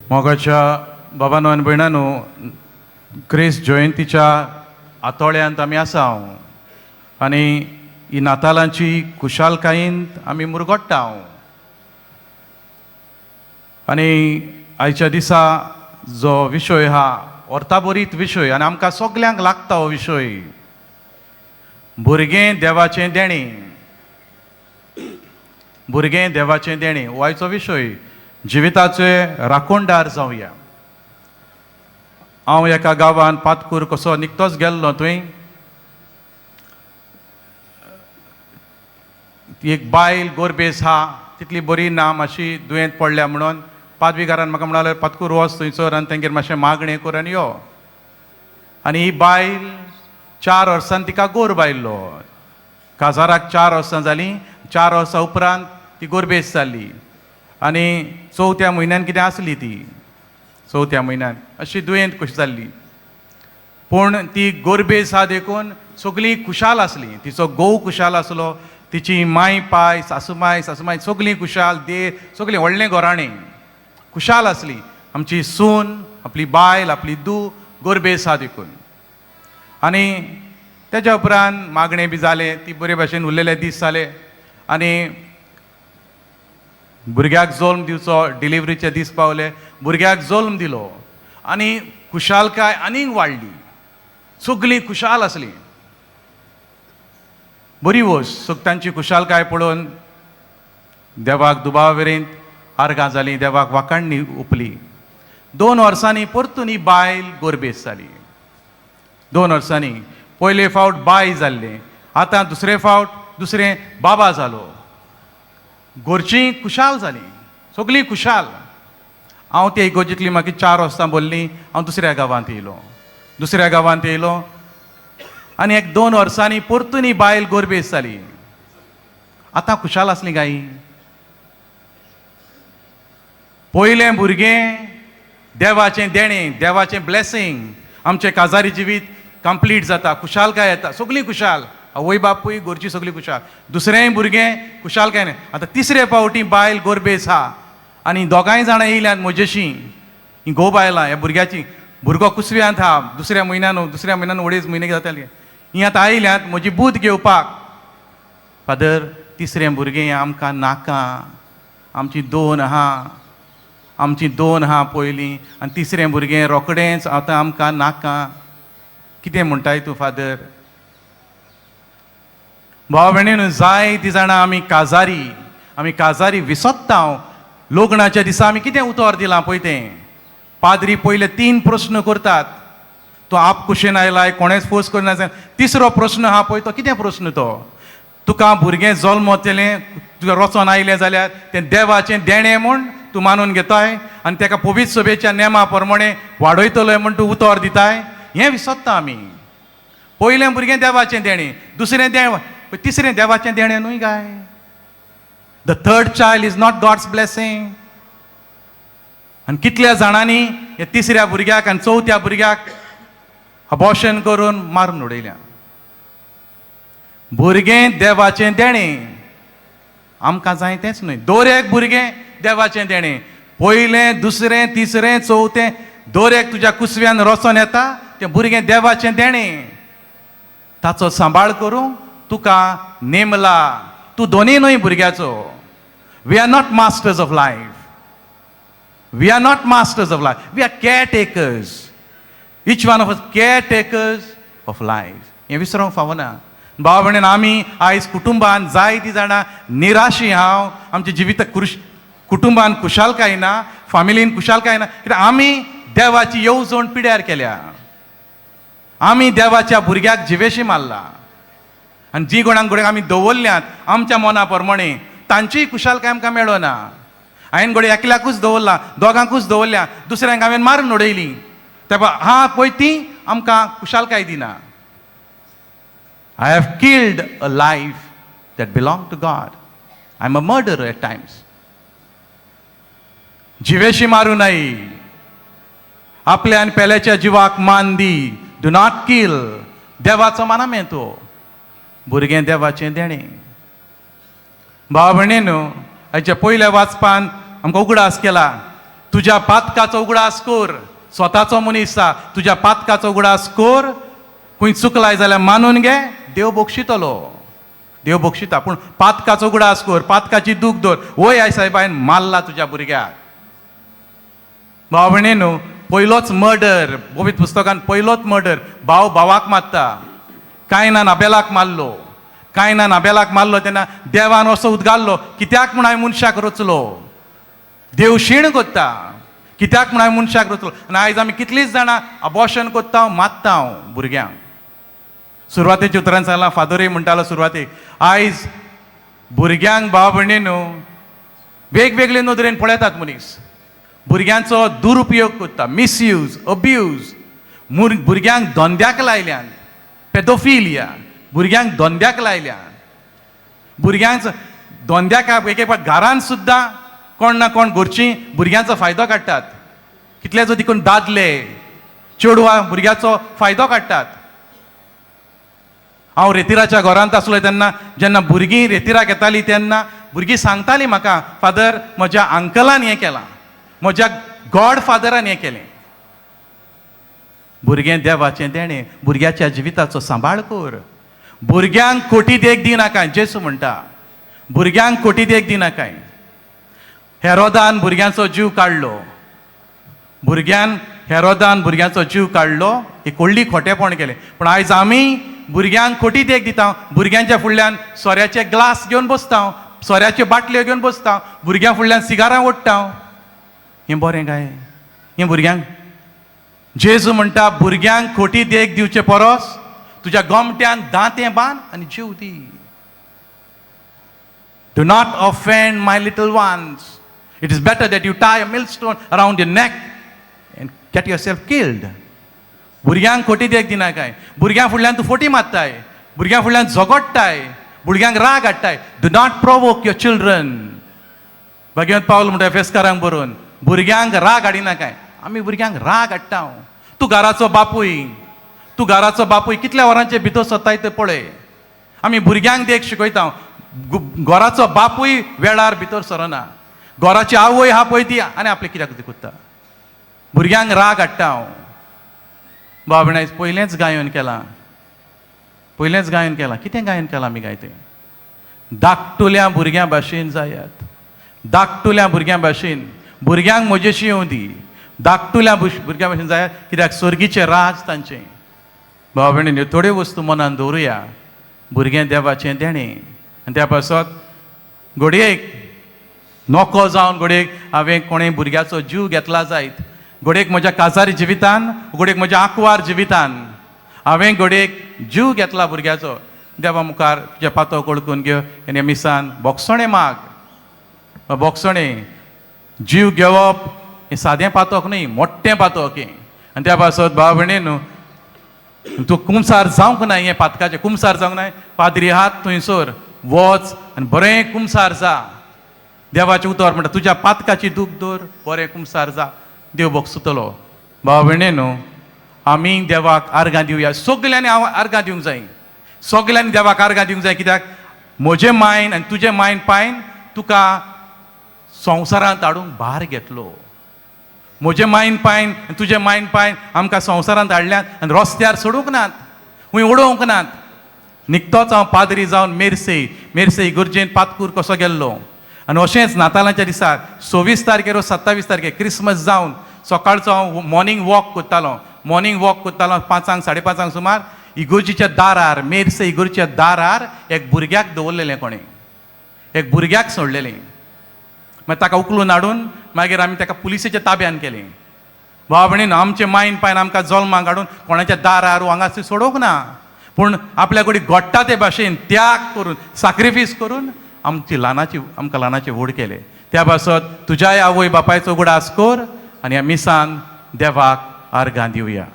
मोगाच्या बाबांनो आनी भयणांनो, क्रिस्त जयंतीच्या आतोळ्यांत आमी आसा आनी ही नातालांची खुशालकायेंत आमी मुरगोडटा आनी आयच्या दिसा जो विशय हा अर्थाबरीत विशय आनी आमकां सगल्यांक लागता हो विशय, भुरगें देवाचें देणें. भुरगें देवाचें देणें हो आयचो विशय. जिविताचे राखणदार जावया. हांव एका गांवान पातकूर कसो निकतोच गेल्लो, थंय एक बायल गोरबेस हा, तितली बरी ना, मातशी दुयेंत पडल्या म्हणून पादवीकारान म्हाका म्हणालें पातकूर वच थंयसर आनी तेंगेर मातशें मागणें कर आनी यो. आनी ही बायल 4 वर्सां तिका गोर बायल्लो. काजाराक 4 वर्सां जालीं. 4 वर्सां उपरांत ती गोरबेस जाली आनी 4थ्या म्हयन्यान कितें आसली ती. 4थ्या म्हयन्यान अशी दुयेंत कशी जाल्ली. पूण ती गोरबेस हा देखून सगळीं खुशाल आसली. तिचो घोव खुशाल आसलो, तिची माय पाय, सासूमाय सगळीं खुशाल, देर सगळीं व्हडलें घोराणें खुशाल आसली. आमची सून, आपली बायल, आपली धूव गोरबेस हा देखून. आनी तेज्या उपरांत मागणें बी जालें, ती बरे भाशेन उरलेले दीस जाले आनी भुरग्याक जल्म दिवचो, डिलिव्हरीचे दीस पावले, भुरग्याक जल्म दिलो आनी खुशालकाय आनीक वाडली. सगळीं खुशाल आसलीं. बरी वस्त तांची खुशालकाय पळोवन देवाक दुबावरेंत आर्गां जालीं, देवाक वाखाणणी ओंपली. 2 वर्सांनी परतून ही बायल गोरबेस जाली. 2 वर्सांनी पयले फावट बाय जाल्लें, आतां दुसरे फावट दुसरें बाबा जालो. घरचीं खुशाल जालीं, सगळीं खुशाल. हांव ते इगोजेंतली म्हाका 4 वर्सां भरलीं. हांव दुसऱ्या गांवांत येयलो आनी 2 वर्सांनी परतून ही बायल गोरबेस जाली. आतां खुशाल आसली गाय. पयलें भुरगें देवाचें देणें, देवाचें ब्लेसींग. आमचें काजारी जिवीत कंप्लीट जाता, खुशालकाय येता, सगळीं खुशाल, आवय बापूय घरचीं सगळीं खुशाल. दुसरेंय भुरगें खुशालकाय न्हय. आतां तिसरे फावटी बायल गोरबेस हा आनी दोगांय जाणां येयल्यात म्हजेशी. ही घोव बायलां ह्या भुरग्याची. भुरगो कुसव्यांत हा, दुसऱ्या म्हयन्यान अडेज म्हयने जाताले. ही आतां आयल्यात म्हजी बूद घेवपाक. फादर, तिसरें भुरगें आमकां नाका, आमची 2 आहा पयलीं, आनी तिसरें भुरगें रोखडेंच आतां आमकां नाका. कितें म्हणटाय तूं फादर? भाव भयणीनो, जायतीं जाणां आमी काजारी विसोत्ता. लग्नाच्या दिसा आमी कितें उतर दिलां पळय तें. पाद्री पयले 3 प्रस्न करतात. तूं आप कुशेन आयलाय, कोणेच फोर्स करना. तिसरो प्रस्न आहा पळय तो कितें प्रस्न तो? तुका भुरगें जल्मतलें, तुका रचोन आयलें जाल्यार तें देवाचें देणें म्हूण तूं मानून घेताय आनी तेका पवित्र सभेच्या नेमा प्रमाणे वाडयतलोय म्हूण तूं उतर दिताय. हें विसोत्ता आमी. पयलें भुरगें देवाचें देणें, तिसरें देवाचें देणें न्हय गाय. The third child is not God's blessing. आनी कितल्या जाणांनी हे तिसऱ्या भुरग्याक आनी 4थ्या भुरग्याक अबॉर्शन करून मारून उडयल्या. भुरगें देवाचें देणें आमकां जाय तेंच न्हय. दर एक भुरगें देवाचें देणें. पयलें, दुसरें, तिसरें, 4थें दर एक तुज्या कुसव्यान रचोन येता तें भुरगें देवाचें देणें. ताचो सांबाळ करूंक तुका नेमला. तूं दोनी न्हय भुरग्याचो. We are not masters of life. We are caretakers. Each one of us caretakers of life. हें विसरूंक फावना. भाव भयणीन, आमी आयज कुटुंबान जायतीं जाणां निराशी हांव. आमच्या जिवित कुटुंबान खुशालकाय ना, फामिलीन खुशालकाय ना. कित्याक आमी देवाची येवजण पिड्यार केल्या. आमी देवाच्या भुरग्याक जिवेशी मारला आनी जी घोड्यांक आमी दवरल्यात आमच्या मना प्रमाणे, तांचीय खुशालकाय आमकां मेळना. हांवें घोडे एकल्याकूच दवरला, दोगांकूच दवरल्या, दुसऱ्यांक हांवें मारून उडयलीं. हा पळय तीं आमकां खुशालकाय दिना. I have killed a life that belonged to God. I'm a murderer at times. जिवेशी मारू नये. आपल्या आनी पेल्याच्या जिवाक मान दी. Do not kill. देवाचो मानामे तो. भुरगें देवाचें देणें. भाव भयणीनो, हाच्या पयल्या वाचपान आमकां उगडास केला तुज्या पातकाचो उगडास कोर. स्वताचो मनीस आसा, तुज्या पातकाचो उगडास कोर. खंय चुकलाय जाल्यार मानून घे, देव बक्षितलो. देव बक्षिता. पूण पातकाचो उगडास कोर, पातकाची दूख दवर. वय आय साहेबान मारला तुज्या भुरग्याक. भाव भयणीनो, पयलोच मर्डर, पवित्र पुस्तकान पयलोच मर्डर भाव भावाक मारता. कायनान आबेलाक मारलो. कायनान आबेलाक मारलो तेन्ना देवान असो उद्गारलो, कित्याक म्हूण हांवें मनशाक रचलो. देव शीण कोत्ता, कित्याक म्हूण हांवें मनशाक रचलो. आनी आयज आमी कितलींच जाणां अबॉर्शन कोत्ता, मारता भुरग्यांक. सुरवातेच्या उतरान सांगलां, फादरूय म्हणटालो सुरवातेक, आयज भुरग्यांक भाव भयणीनो वेगवेगळे नदरेन पळयतात मनीस. भुरग्यांचो दुरुपयोग कोत्ता, मिसयूज, अब्यूज. भुरग्यांक धंद्याक लायल्यान, पेडोफिलिया. भुरग्यांक धंद्याक लायल्यान. भुरग्यांक धंद्याक एक घरान सुद्दां कोण ना कोण घरचीं भुरग्यांचो फायदो काडटात. कितलेच देखून दादले चेडवां भुरग्याचो फायदो काडटात. हांव रेतिराच्या घरांत आसलो तेन्ना जेन्ना भुरगीं रेतिराक येतालीं तेन्ना भुरगीं सांगतालीं म्हाका, फादर म्हज्या अंकलान हें केलां, म्हज्या गॉड फादरान हें केलें. भुरगें देवाचें देणें, भुरग्याच्या जिविताचो सांबाळ कर. भुरग्यांक खोटी देख दिनाकाय, जेसू म्हणटा. भुरग्यांक खोटी देख दिनाकाय. हेरोदान भुरग्यांचो जीव काडलो. हेरोदान भुरग्यांचो जीव काडलो. एक व्हडली खोटेपण केलें. पूण आयज आमी भुरग्यांक खोटी देख दिता. भुरग्यांच्या फुडल्यान सोऱ्याचे ग्लास घेवन बसता, सोऱ्याच्यो बाटल्यो घेवन बसता, भुरग्यां फुडल्यान सिगारां ओडटा. हें बरें काय? हें भुरग्यांक जेजू म्हणटा, भुरग्यांक खोटी देख दिवचे परस तुज्या गोमट्यान दांतें बांद आनी जीव दी. Do not offend my little ones. It is better that you tie a millstone around your neck and get yourself killed. भुरग्यांक खोटी देख दिना काय. भुरग्यां फुडल्यान तूं फोटी मारताय, भुरग्यां फुडल्यान झगडटाय, भुरग्यांक राग हाडटाय. Do not provoke your children. भगवंत पावल म्हणटा एफेसकारांक बरोवन, भुरग्यांक राग हाडिना काय. आमी भुरग्यांक राग हाडटा. तूं घराचो बापूय कितल्या वरांचे भितर सताय ते पळय. आमी भुरग्यांक देख शिकयता. घराचो बापूय वेळार भितर सरना. घराची आवय हा पळय ती आनी आपले कित्याक देखुत्ता. भुरग्यांक राग हाडटा. भाव भयण, पयलेंच गायन केलां. कितें गायन केलां आमी गायतें? धाकटुल्या भुरग्यां भाशेन जायात. धाकटुल्या भुरग्यां भाशेन. भुरग्यांक म्हजेशी येवं दी. धाकटुल्या भुरग्यां भाशेन जायात, कित्याक स्वर्गीचें राज तांचें. भाव भयणीनो, थोड्यो वस्तू मनान दवरुया. भुरगें देवाचें देणें. आनी त्या पासत घडयेक नोको जावन घडयेक हांवें कोणें भुरग्याचो जीव घेतला जायत. घडयेक म्हज्या काजारी जिवितान, घडयेक म्हज्या आंकवार जिवितान हांवें घडयेक जीव घेतला भुरग्याचो. देवा मुखार तुजे पातो कळकून घेव आनी मिसान बोगसणें माग. बोगसणें जीव घेवप हें सादें पातोक न्ही, मोट्टें पातोक हें. आनी त्या पासत भाव भयणीनो, तूं कुमसार जावंक ना. हें पातकाचें कुमसार जावंक ना. पाद्री हात थंयसर वच आनी बरें कुमसार जा. देवाचें उतर म्हणटा, तुज्या पातकाची दूख दवर, बरें कुमसार जा, देव बक्षितलो. भाव भयणीनो, आमी देवाक आर्गां दिवया. सगल्यांनी आर्गां दिवंक जाय. सगल्यांनी देवाक आर्गां दिवंक जाय. कित्याक म्हजें मायन आनी तुजें मायन पायन तुका संवसारांत हाडूंक भार घेतलो. म्हजें मायन पायन आनी तुजें मायन पायन आमकां संवसारांत हाडल्यात आनी रस्त्यार सोडूंक नात, खंय उडोवंक नात. निकतोच हांव पाद्री जावन मेर्सेय इगर्जेन पातकूर कसो गेल्लो. आनी अशेंच नातालांच्या दिसाक 26 तारखेर 27 तारखेर क्रिसमस जावन सकाळचो हांव मॉर्निंग वॉक कोत्तालो 5:00 5:30 सुमार इगोर्जीच्या दारार, मेर्से इगोर्जीच्या दारार एक भुरग्याक दवरलेलें कोणें. एक भुरग्याक सोडलेलें. मागीर ताका उखलून हाडून मागीर आमी ताका पुलिसेच्या ताब्यान केलें. भाव भयणीनो, आमचें मायन पायन आमकां जल्माक हाडून कोणाच्या दारार हांगासर सोडोवंक ना. पूण आपल्या कडेन घडटा ते भाशेन त्याग करून, सॅक्रिफायस करून आमकां ल्हानाची व्हड केले. त्या पासत तुज्याय आवय बापायचो उगडास कर आनी ह्या मिसान देवाक आर्गां दिवया.